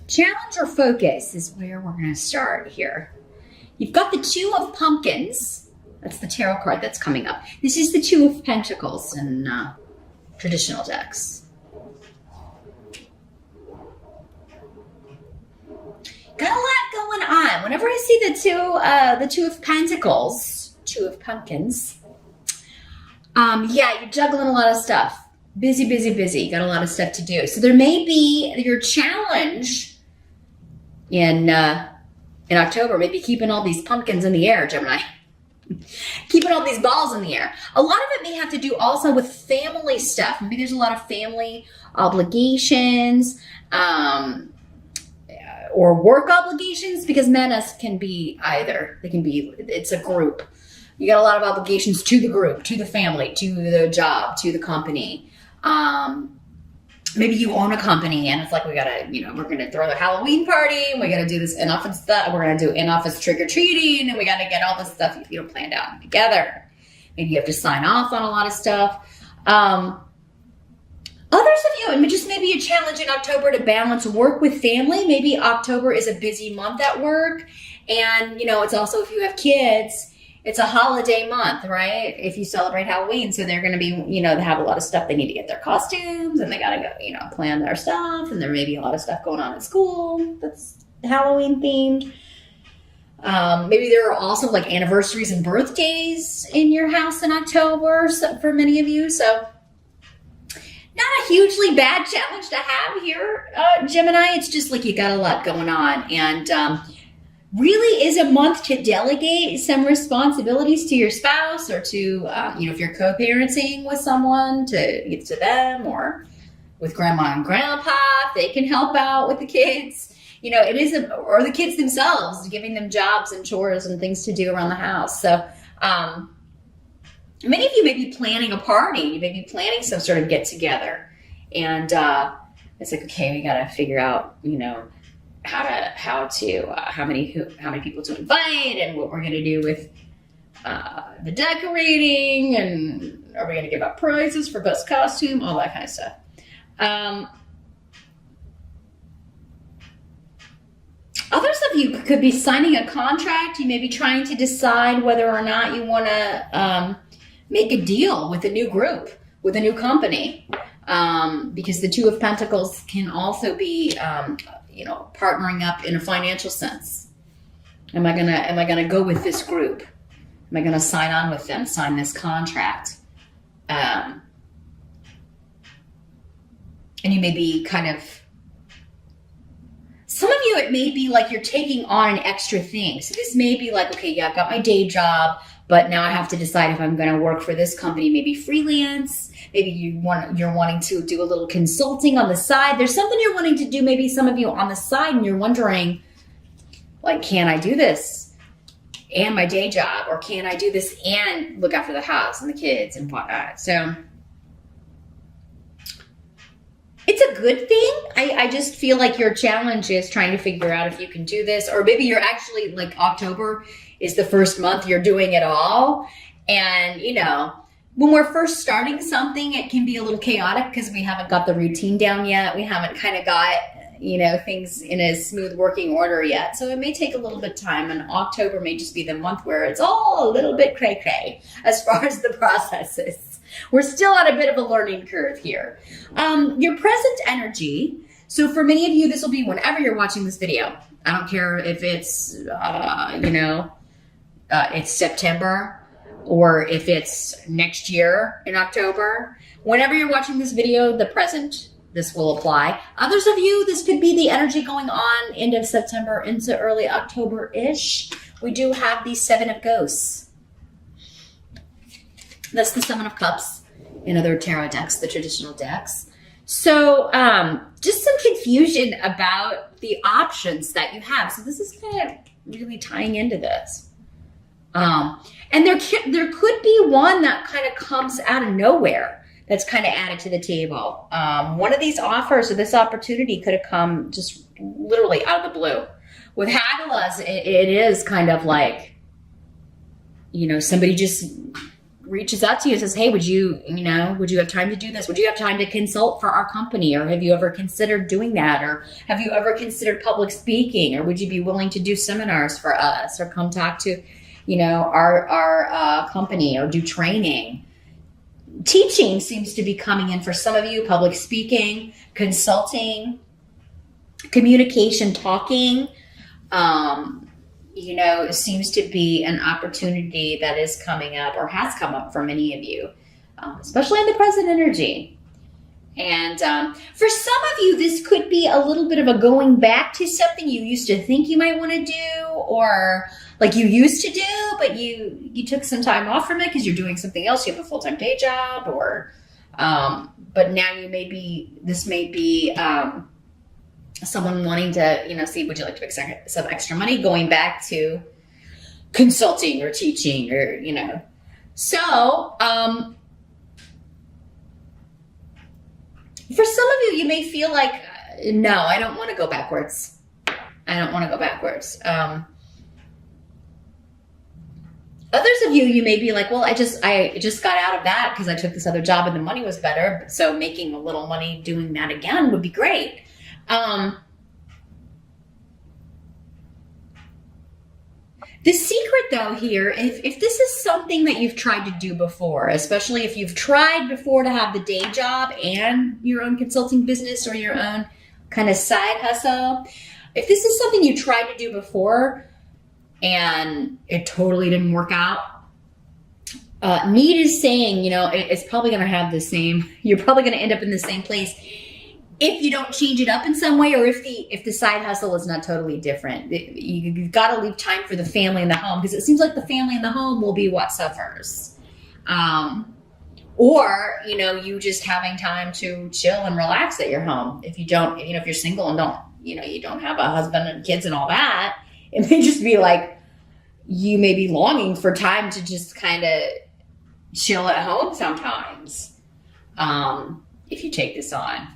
Challenge or focus is where we're going to start here. You've got the Two of Pumpkins. That's the tarot card that's coming up. This is the Two of Pentacles in traditional decks. Got a lot going on. Whenever I see the Two of Pentacles, Two of Pumpkins, yeah, you're juggling a lot of stuff. Busy, busy, busy. You got a lot of stuff to do. So there may be your challenge in October, maybe keeping all these pumpkins in the air, Gemini. Keeping all these balls in the air. A lot of it may have to do also with family stuff. Maybe there's a lot of family obligations, or work obligations, because menace can be either. They can be, it's a group. You got a lot of obligations to the group, to the family, to the job, to the company. Maybe you own a company and it's like, we gotta, we're gonna throw the Halloween party, and we gotta do this in-office stuff, we're gonna do in-office trick-or-treating, and we gotta get all this stuff, planned out together. Maybe you have to sign off on a lot of stuff. Others of you, just maybe a challenge in October to balance work with family. Maybe October is a busy month at work, and it's also, if you have kids, it's a holiday month, right? If you celebrate Halloween, so they're going to be, they have a lot of stuff. They need to get their costumes, and they got to go, plan their stuff. And there may be a lot of stuff going on at school that's Halloween themed. Maybe there are also like anniversaries and birthdays in your house in October, so for many of you. So not a hugely bad challenge to have here, Gemini. It's just like you got a lot going on, and really is a month to delegate some responsibilities to your spouse, or to, if you're co-parenting with someone, to give to them, or with grandma and grandpa, they can help out with the kids. It is, or the kids themselves, giving them jobs and chores and things to do around the house. So many of you may be planning a party. You may be planning some sort of get together, and it's like, okay, we got to figure out, how many people to invite, and what we're going to do with the decorating, and are we going to give out prizes for best costume, all that kind of stuff. Others of you could be signing a contract. You may be trying to decide whether or not you want to make a deal with a new group, with a new company, because the Two of Pentacles can also be partnering up in a financial sense. Am I gonna go with this group? Am I gonna sign on with them, sign this contract? And you may be kind of, some of you, it may be like you're taking on an extra thing. So this may be like, okay, yeah, I've got my day job, but now I have to decide if I'm gonna work for this company, maybe freelance. Maybe you're wanting to do a little consulting on the side. There's something you're wanting to do, maybe some of you on the side, and you're wondering, like, can I do this and my day job? Or can I do this and look after the house and the kids and whatnot? So it's a good thing. I just feel like your challenge is trying to figure out if you can do this, or maybe you're actually, like, October is the first month you're doing it all. And, when we're first starting something, it can be a little chaotic because we haven't got the routine down yet. We haven't kind of got, things in a smooth working order yet. So it may take a little bit of time, and October may just be the month where it's all a little bit cray-cray as far as the process is. We're still at a bit of a learning curve here. Your present energy. So for many of you, this will be whenever you're watching this video. I don't care if it's, it's September, or if it's next year in October. Whenever you're watching this video, the present, this will apply. Others of you, this could be the energy going on end of September into early October-ish. We do have the Seven of Ghosts. That's the Seven of Cups in other tarot decks, the traditional decks. So just some confusion about the options that you have. So this is kind of really tying into this. And there could be one that kind of comes out of nowhere that's kind of added to the table. One of these offers, or this opportunity, could have come just literally out of the blue. With Hagalaz, it is kind of like, somebody just reaches out to you and says, hey, would you have time to do this? Would you have time to consult for our company? Or have you ever considered doing that? Or have you ever considered public speaking? Or would you be willing to do seminars for us or come talk to, our company or do training? Teaching seems to be coming in for some of you, public speaking, consulting, communication, talking, seems to be an opportunity that is coming up or has come up for many of you, especially in the present energy. And for some of you, this could be a little bit of a going back to something you used to think you might want to do, or like you used to do, but you took some time off from it because you're doing something else. You have a full-time day job, or but now this may be someone wanting to, see, would you like to make some extra money, going back to consulting or teaching or, So, for some of you, you may feel like, no, I don't want to go backwards. I don't want to go backwards. Others of you may be like, well, I just got out of that because I took this other job and the money was better. So making a little money doing that again would be great. The secret though here, if this is something that you've tried to do before, especially if you've tried before to have the day job and your own consulting business or your own kind of side hustle, if this is something you tried to do before and it totally didn't work out, Need is saying, it's probably going to have the same, you're probably going to end up in the same place if you don't change it up in some way, or if the side hustle is not totally different. You've got to leave time for the family and the home, because it seems like the family and the home will be what suffers. Or, you just having time to chill and relax at your home. If you don't, if you're single and don't, you don't have a husband and kids and all that, it may just be like, you may be longing for time to just kind of chill at home sometimes. If you take this on.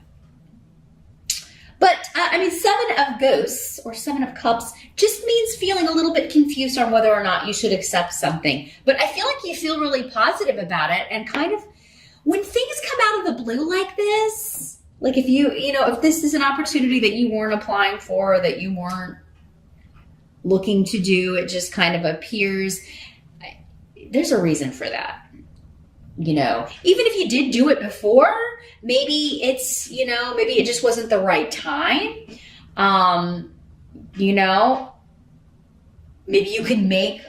But, Seven of Ghosts or Seven of Cups just means feeling a little bit confused on whether or not you should accept something. But I feel like you feel really positive about it, and kind of when things come out of the blue like this, like if if this is an opportunity that you weren't applying for, or that you weren't looking to do, it just kind of appears, there's a reason for that. Even if you did do it before, maybe it's, maybe it just wasn't the right time. Maybe you can make,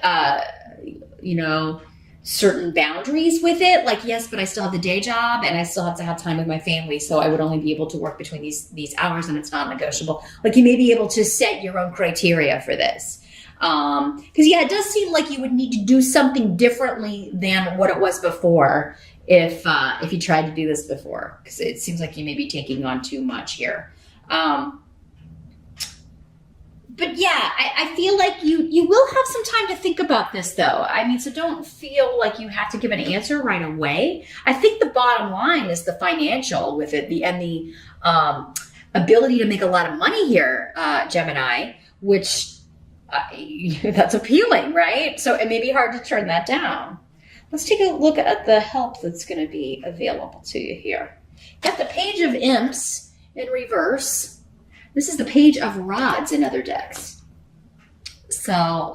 certain boundaries with it. Like, yes, but I still have the day job and I still have to have time with my family. So I would only be able to work between these hours, and it's not negotiable. Like, you may be able to set your own criteria for this. Because it does seem like you would need to do something differently than what it was before if you tried to do this before, because it seems like you may be taking on too much here. But yeah, I feel like you will have some time to think about this though. So don't feel like you have to give an answer right away. I think the bottom line is the financial with it, the ability to make a lot of money here, Gemini, which that's appealing, right? So it may be hard to turn that down. Let's take a look at the help that's going to be available to you here. Got the Page of Imps in reverse. This is the Page of Rods in other decks. So,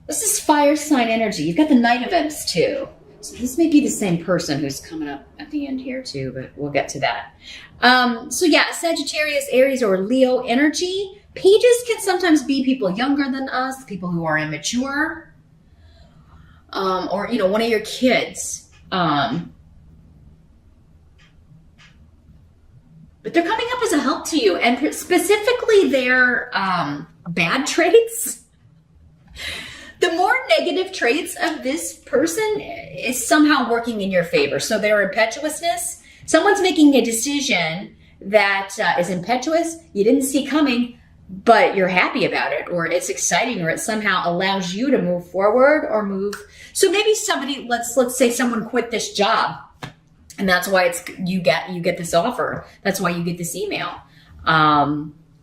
this is fire sign energy. You've got the Knight of Imps too. So this may be the same person who's coming up at the end here too, but we'll get to that. Sagittarius, Aries, or Leo energy. Pages can sometimes be people younger than us, people who are immature, or, one of your kids. But they're coming up as a help to you, and specifically their bad traits. The more negative traits of this person is somehow working in your favor. So their impetuousness, someone's making a decision that is impetuous, you didn't see coming, but you're happy about it, or it's exciting, or it somehow allows you to move forward or move. So maybe somebody, let's say someone quit this job, and that's why you get this offer. That's why you get this email.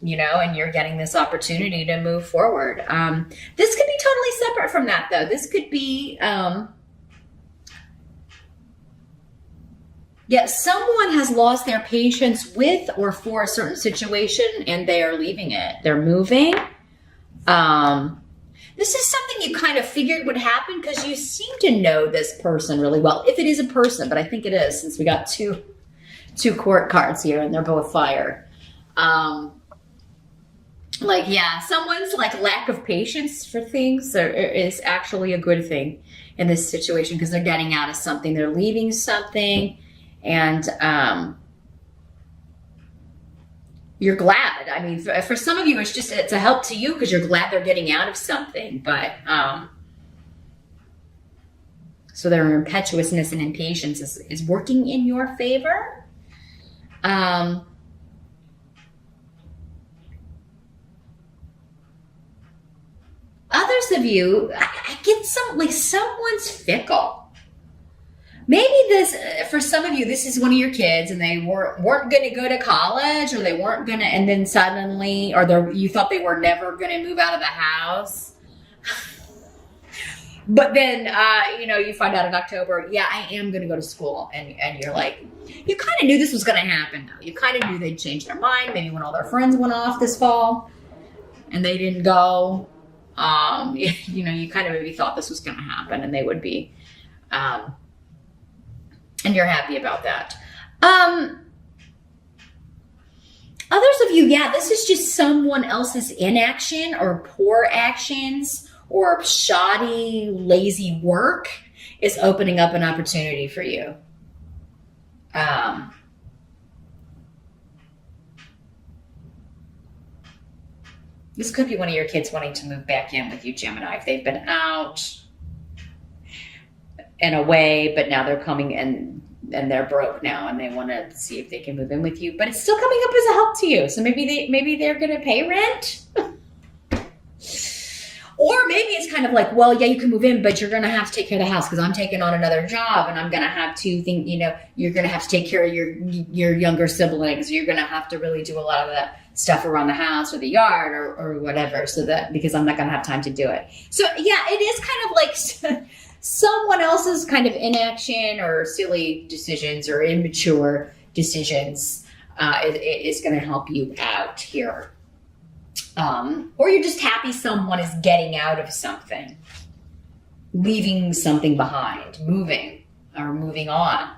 and you're getting this opportunity to move forward. This could be totally separate from that, though. This could be, someone has lost their patience with or for a certain situation and they are leaving it. They're moving. This is something you kind of figured would happen because you seem to know this person really well. If it is a person, but I think it is, since we got two court cards here and they're both fire. Someone's lack of patience for things is actually a good thing in this situation because they're getting out of something. They're leaving something and, you're glad. I mean, for some of you, it's a help to you because you're glad they're getting out of something. But so their impetuousness and impatience is working in your favor. Others of you, I get someone's fickle. Maybe this, for some of you, this is one of your kids and they weren't going to go to college or they weren't going to, and then suddenly, you thought they were never going to move out of the house. But then, you find out in October, I am going to go to school. And you're like, you kind of knew this was going to happen though. You kind of knew they'd change their mind. Maybe when all their friends went off this fall and they didn't go, you kind of maybe thought this was going to happen and they would be, and you're happy about that. Others of you, this is just someone else's inaction or poor actions or shoddy, lazy work is opening up an opportunity for you. This could be one of your kids wanting to move back in with you, Gemini, if they've been out and away, but now they're coming in and they're broke now and they want to see if they can move in with you, but it's still coming up as a help to you. So maybe they're going to pay rent. Or maybe it's kind of like, you can move in, but you're going to have to take care of the house because I'm taking on another job and I'm going to have to think, you're going to have to take care of your younger siblings. You're going to have to really do a lot of that stuff around the house or the yard or whatever, so that because I'm not going to have time to do it. So it is kind of like someone else's kind of inaction or silly decisions or immature decisions is going to help you out here. Or you're just happy someone is getting out of something, leaving something behind, moving on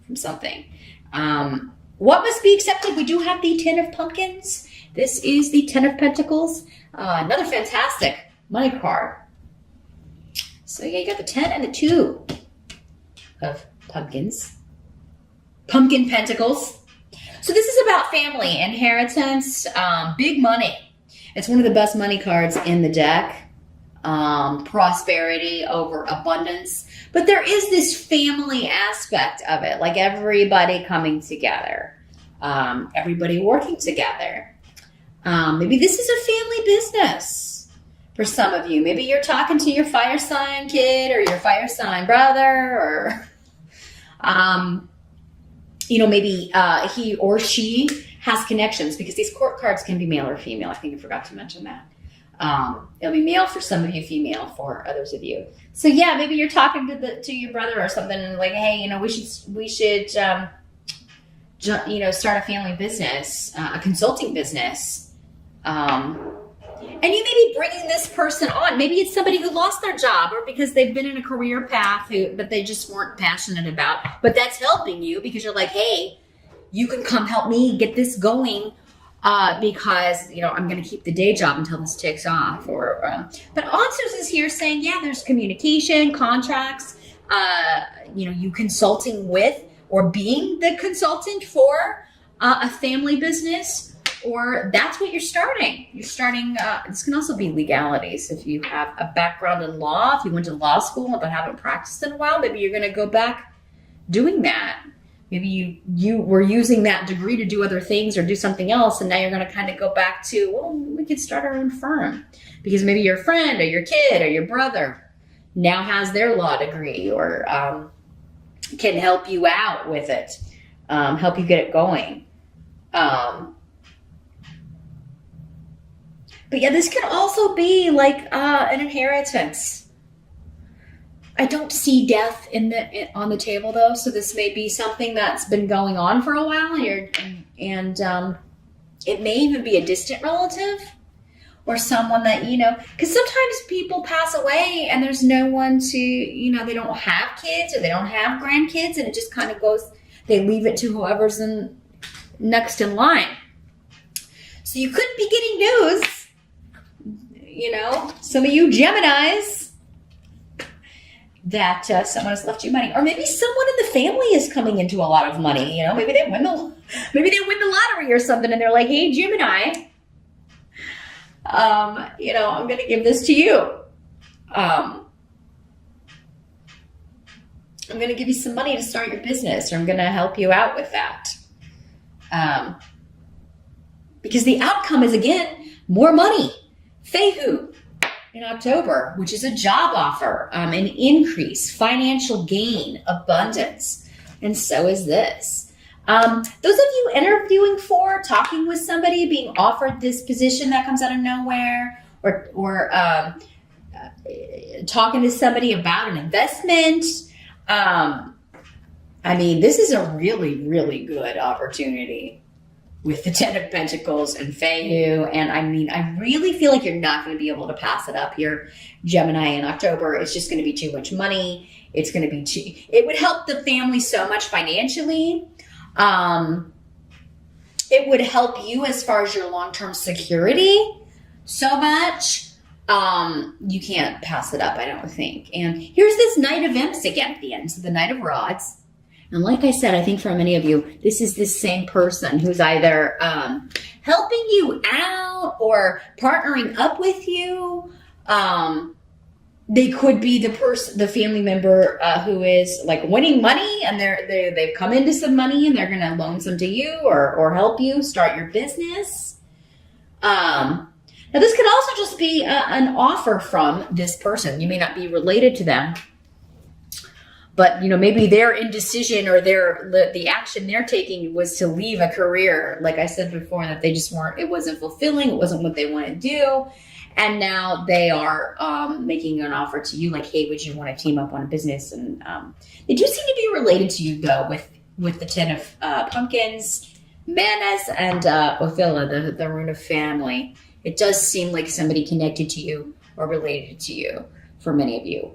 from something. What must be accepted? We do have the 10 of Pumpkins. This is the 10 of Pentacles. Another fantastic money card. So you got the 10 and the 2 of Pumpkins. Pumpkin Pentacles. So this is about family, inheritance, big money. It's one of the best money cards in the deck. Prosperity over abundance. But there is this family aspect of it, like everybody coming together, everybody working together. Maybe this is a family business for some of you. Maybe you're talking to your fire sign kid or your fire sign brother, or maybe he or she has connections, because these court cards can be male or female. I think I forgot to mention that. It'll be male for some of you, female for others of you. So maybe you're talking to your brother or something, and like, hey, we should start a family business, a consulting business. And you may be bringing this person on. Maybe it's somebody who lost their job, or because they've been in a career path but they just weren't passionate about. But that's helping you because you're like, hey, you can come help me get this going. Because I'm going to keep the day job until this takes off. But also is here saying, there's communication, contracts, you consulting with or being the consultant for a family business, or that's what you're starting. You're starting, this can also be legalities. If you have a background in law, if you went to law school but haven't practiced in a while, maybe you're going to go back doing that. Maybe you were using that degree to do other things or do something else, and now you're going to kind of go back to, we could start our own firm. Because maybe your friend or your kid or your brother now has their law degree, or can help you out with it, help you get it going. But yeah, this could also be like an inheritance. I don't see death on the table though, so this may be something that's been going on for a while, and it may even be a distant relative or someone that, because sometimes people pass away and there's no one to, they don't have kids or they don't have grandkids, and it just kind of goes, they leave it to whoever's next in line. So you could be getting news, some of you Geminis, that someone has left you money, or maybe someone in the family is coming into a lot of money. Maybe they win the lottery or something, and they're like, "Hey, Gemini, I'm going to give this to you. I'm going to give you some money to start your business, or I'm going to help you out with that." Because the outcome is, again, more money. Fehu in October, which is a job offer, an increase, financial gain, abundance. And so is this. Those of you interviewing for, talking with somebody, being offered this position that comes out of nowhere, or talking to somebody about an investment, this is a really, really good opportunity with the Ten of Pentacles and Fehu. And I really feel like you're not going to be able to pass it up here, Gemini, in October. It's just going to be too much money. It's going to be it would help the family so much financially. It would help you as far as your long-term security so much. You can't pass it up, I don't think. And here's this Knight of Imps again at the end. So the Knight of Rods. And like I said, I think for many of you, this is this same person who's either helping you out or partnering up with you. They could be the family member who is like winning money, and they've come into some money and they're going to loan some to you or help you start your business. Now, this could also just be an offer from this person. You may not be related to them, but maybe their indecision or the action they're taking was to leave a career, like I said before, that they just weren't. It wasn't fulfilling. It wasn't what they want to do, and now they are making an offer to you, like, hey, would you want to team up on a business? And they do seem to be related to you though, with the Ten of Pumpkins, Manus, and Othila, the rune of family. It does seem like somebody connected to you or related to you for many of you.